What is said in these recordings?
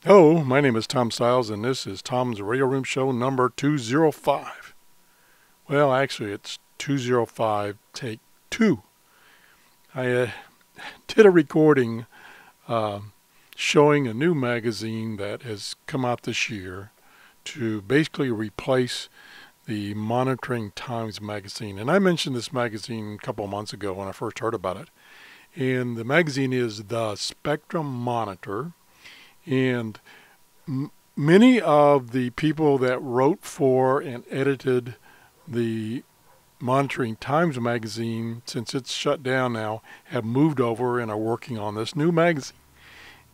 Hello, my name is Tom Stiles, and this is Tom's Radio Room Show number 205. Well, actually, it's 205, take 2. I did a recording showing a new magazine that has come out this year to basically replace the Monitoring Times magazine. And I mentioned this magazine a couple of months ago when I first heard about it. And the magazine is the Spectrum Monitor. And many of the people that wrote for and edited the Monitoring Times magazine, since it's shut down now, have moved over and are working on this new magazine.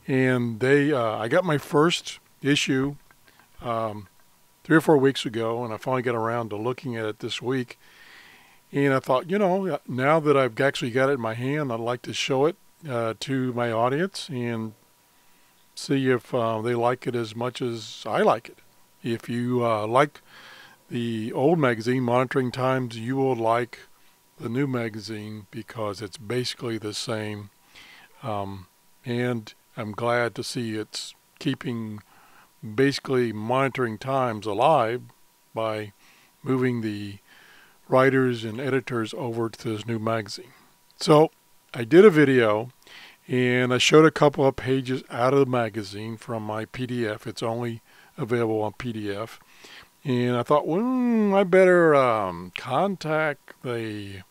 And I got my first issue 3 or 4 weeks ago, and I finally got around to looking at it this week. And I thought, now that I've actually got it in my hand, I'd like to show it to my audience and see if they like it as much as I like it. If you like the old magazine, Monitoring Times, you will like the new magazine because it's basically the same. And I'm glad to see it's keeping basically Monitoring Times alive by moving the writers and editors over to this new magazine. So I did a video and I showed a couple of pages out of the magazine from my PDF. It's only available on PDF. And I thought, I better contact the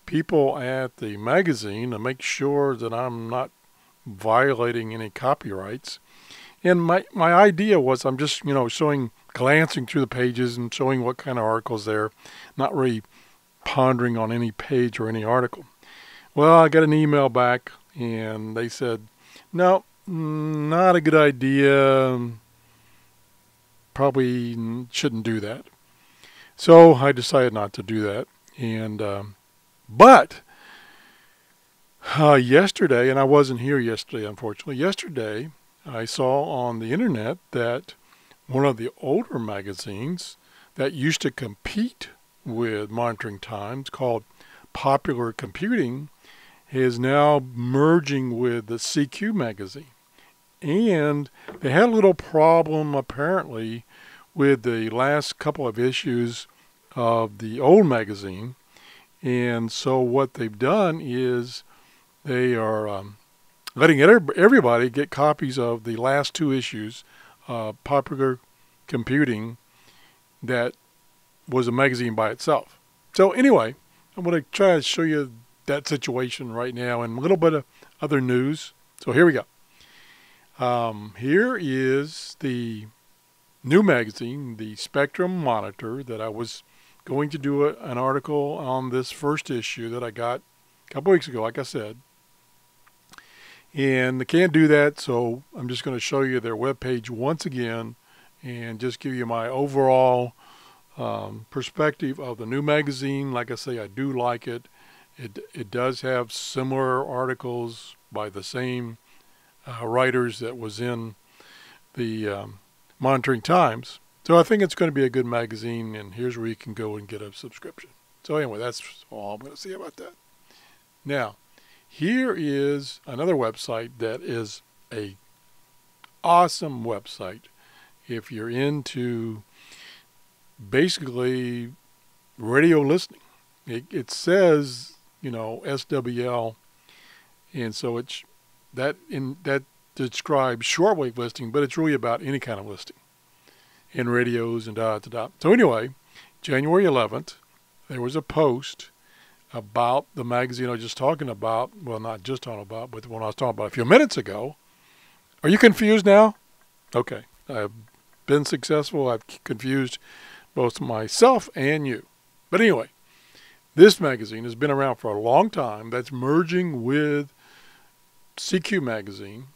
people at the magazine to make sure that I'm not violating any copyrights. And my idea was I'm just, glancing through the pages and showing what kind of articles there, not really pondering on any page or any article. Well, I got an email back and they said, no, not a good idea. Probably shouldn't do that. So I decided not to do that. And but yesterday, and I wasn't here yesterday, unfortunately. Yesterday, I saw on the internet that one of the older magazines that used to compete with Monitoring Times, called Popular Computing, is now merging with the CQ magazine. And they had a little problem apparently with the last couple of issues of the old magazine. And so what they've done is they are letting everybody get copies of the last 2 issues of Popular Computing that was a magazine by itself. So anyway, I'm going to try to show you that situation right now and a little bit of other news. So here we go. Here is the new magazine, the Spectrum Monitor, that I was going to do an article on this first issue that I got a couple weeks ago, like I said. And I can't do that, so I'm just going to show you their webpage once again and just give you my overall perspective of the new magazine. Like I say, I do like it. It does have similar articles by the same writers that was in the Monitoring Times. So I think it's going to be a good magazine, and here's where you can go and get a subscription. So anyway, that's all I'm going to say about that. Now, here is another website that is a awesome website if you're into basically radio listening. It says, SWL, and so that describes shortwave listening, but it's really about any kind of listening in radios and da-da-da. So anyway, January 11th, there was a post about the magazine I was just talking about. Well, not just talking about, but the one I was talking about a few minutes ago. Are you confused now? Okay. I've been successful. I've confused both myself and you. But anyway, this magazine has been around for a long time. That's merging with CQ magazine,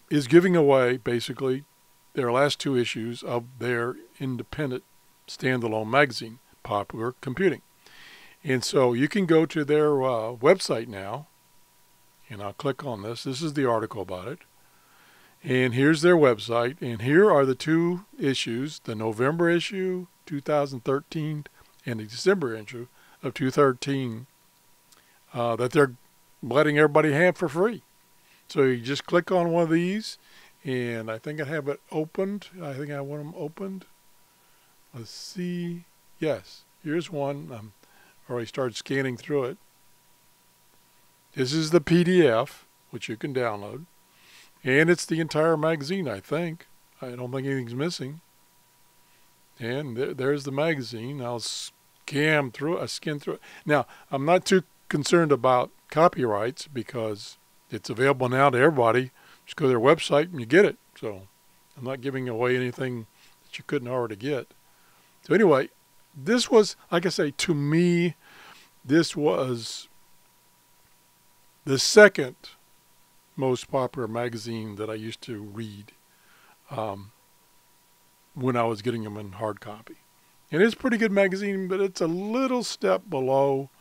is giving away basically their last 2 issues of their independent standalone magazine, Popular Computing. And so you can go to their website now, and I'll click on this. This is the article about it. And here's their website, and here are the 2 issues, the November issue 2013 and the December issue of 2013 that they're letting everybody have for free. So you just click on one of these And I think I have it opened. I think I want them opened. Let's see. Yes, here's one. Already started scanning through it. This is the PDF, which you can download. And it's the entire magazine, I think. I don't think anything's missing. And there's the magazine. I'll skim through it. Now, I'm not too concerned about copyrights because it's available now to everybody. Just go to their website and you get it. So I'm not giving away anything that you couldn't already get. So anyway, this was, like I say, to me, this was the second most popular magazine that I used to read when I was getting them in hard copy. And it's a pretty good magazine, but it's a little step below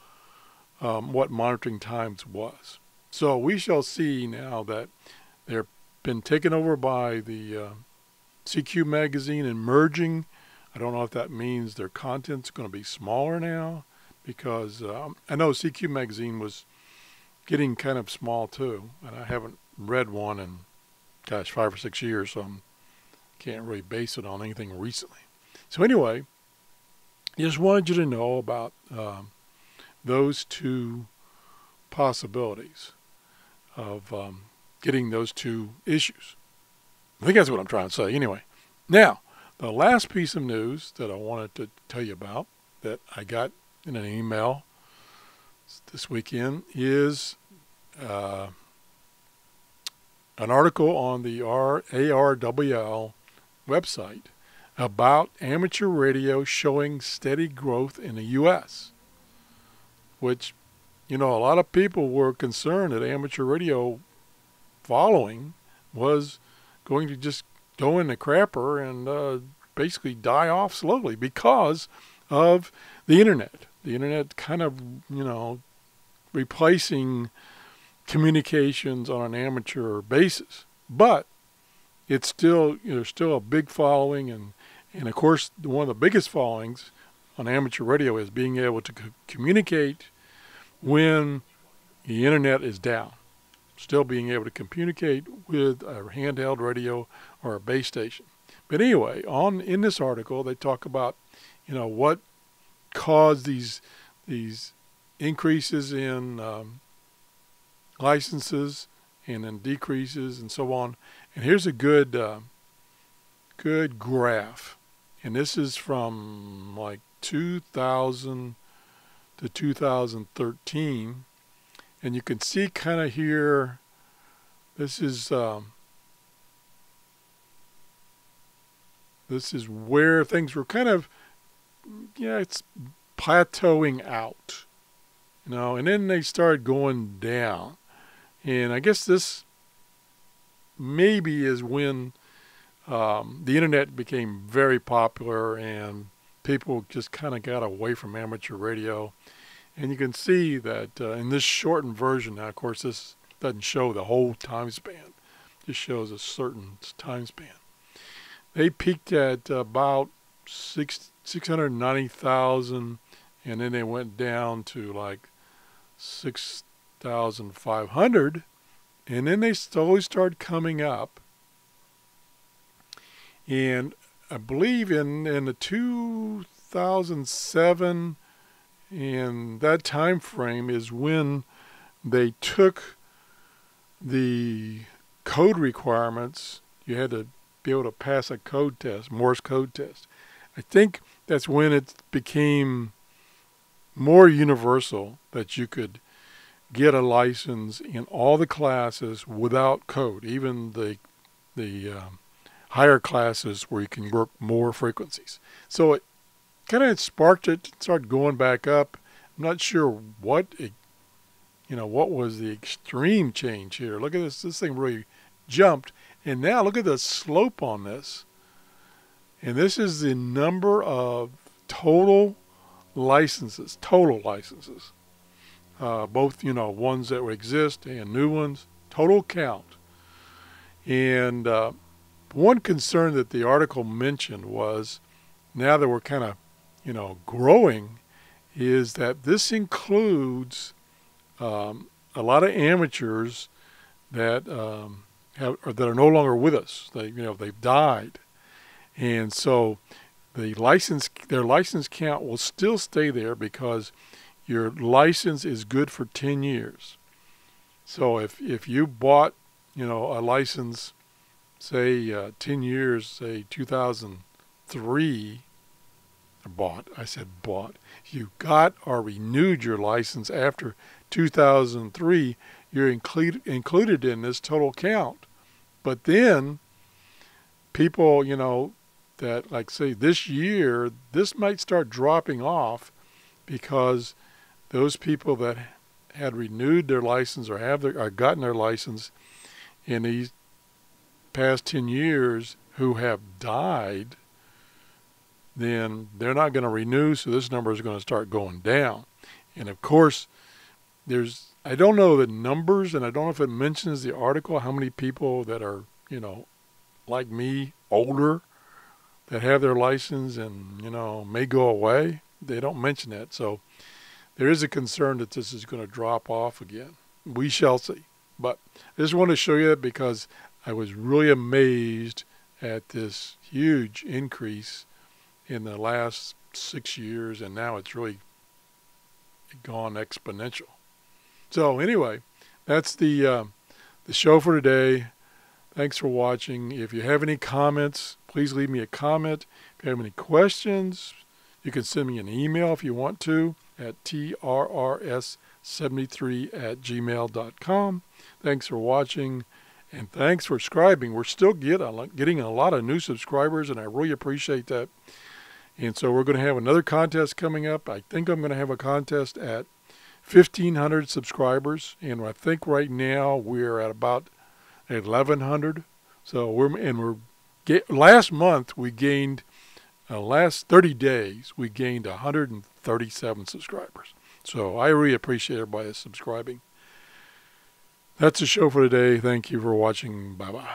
what Monitoring Times was. So we shall see now that they've been taken over by the CQ magazine and merging. I don't know if that means their content's going to be smaller now, because I know CQ magazine was getting kind of small too, and I haven't read one in, gosh, 5 or 6 years, so I can't really base it on anything recently. So anyway, just wanted you to know about those two possibilities of getting those two issues. I think that's what I'm trying to say. Anyway, now, the last piece of news that I wanted to tell you about that I got in an email this weekend is an article on the ARWL website about amateur radio showing steady growth in the U.S., which, you know, a lot of people were concerned that amateur radio following was going to just go in the crapper and basically die off slowly because of the internet. The internet kind of, you know, replacing communications on an amateur basis. But it's still, you know, still a big following, and of course one of the biggest followings on amateur radio is being able to communicate when the internet is down. Still being able to communicate with a handheld radio or a base station. But anyway, in this article they talk about, you know, what caused these increases in licenses and then decreases and so on. And here's a good graph, and this is from like 2000 to 2013, and you can see kind of here, this is where things were kind of, yeah, it's plateauing out, you know, and then they started going down. And I guess this maybe is when the internet became very popular and people just kind of got away from amateur radio. And you can see that in this shortened version, now of course this doesn't show the whole time span, just shows a certain time span. They peaked at about 690,000, and then they went down to like 6,500, and then they slowly started coming up. And I believe in the 2007 and that time frame is when they took the code requirements. You had to be able to pass a code test, Morse code test. I think that's when it became more universal that you could get a license in all the classes without code, even the higher classes where you can work more frequencies. So it kind of sparked it, started going back up. I'm not sure what was the extreme change here. Look at this. This thing really jumped. And now look at the slope on this. And this is the number of total licenses, both, you know, ones that exist and new ones, total count. And one concern that the article mentioned was, now that we're kind of, you know, growing, is that this includes a lot of amateurs that or that are no longer with us. They've died, and so their license count will still stay there because your license is good for 10 years. So if you bought, a license, say 10 years, say 2003, I said bought. You got or renewed your license after 2003, you're included in this total count. But then people, that like say this year, this might start dropping off because those people that had renewed their license or or gotten their license in these past 10 years who have died, then they're not going to renew, so this number is going to start going down. And of course, I don't know the numbers, and I don't know if it mentions the article how many people that are, like me, older, that have their license and, may go away. They don't mention that. So there is a concern that this is going to drop off again. We shall see. But I just want to show you that because I was really amazed at this huge increase in the last 6 years, and now it's really gone exponential. So anyway, that's the show for today. Thanks for watching. If you have any comments, please leave me a comment. If you have any questions, you can send me an email if you want to at trrs73@gmail.com. Thanks for watching, and thanks for subscribing. We're still getting a lot of new subscribers, and I really appreciate that. And so we're going to have another contest coming up. I think I'm going to have a contest at 1,500 subscribers, and I think right now we're at about 1,100. So last month we gained, last 30 days we gained 137 subscribers. So I really appreciate everybody subscribing. That's the show for today. Thank you for watching. Bye-bye.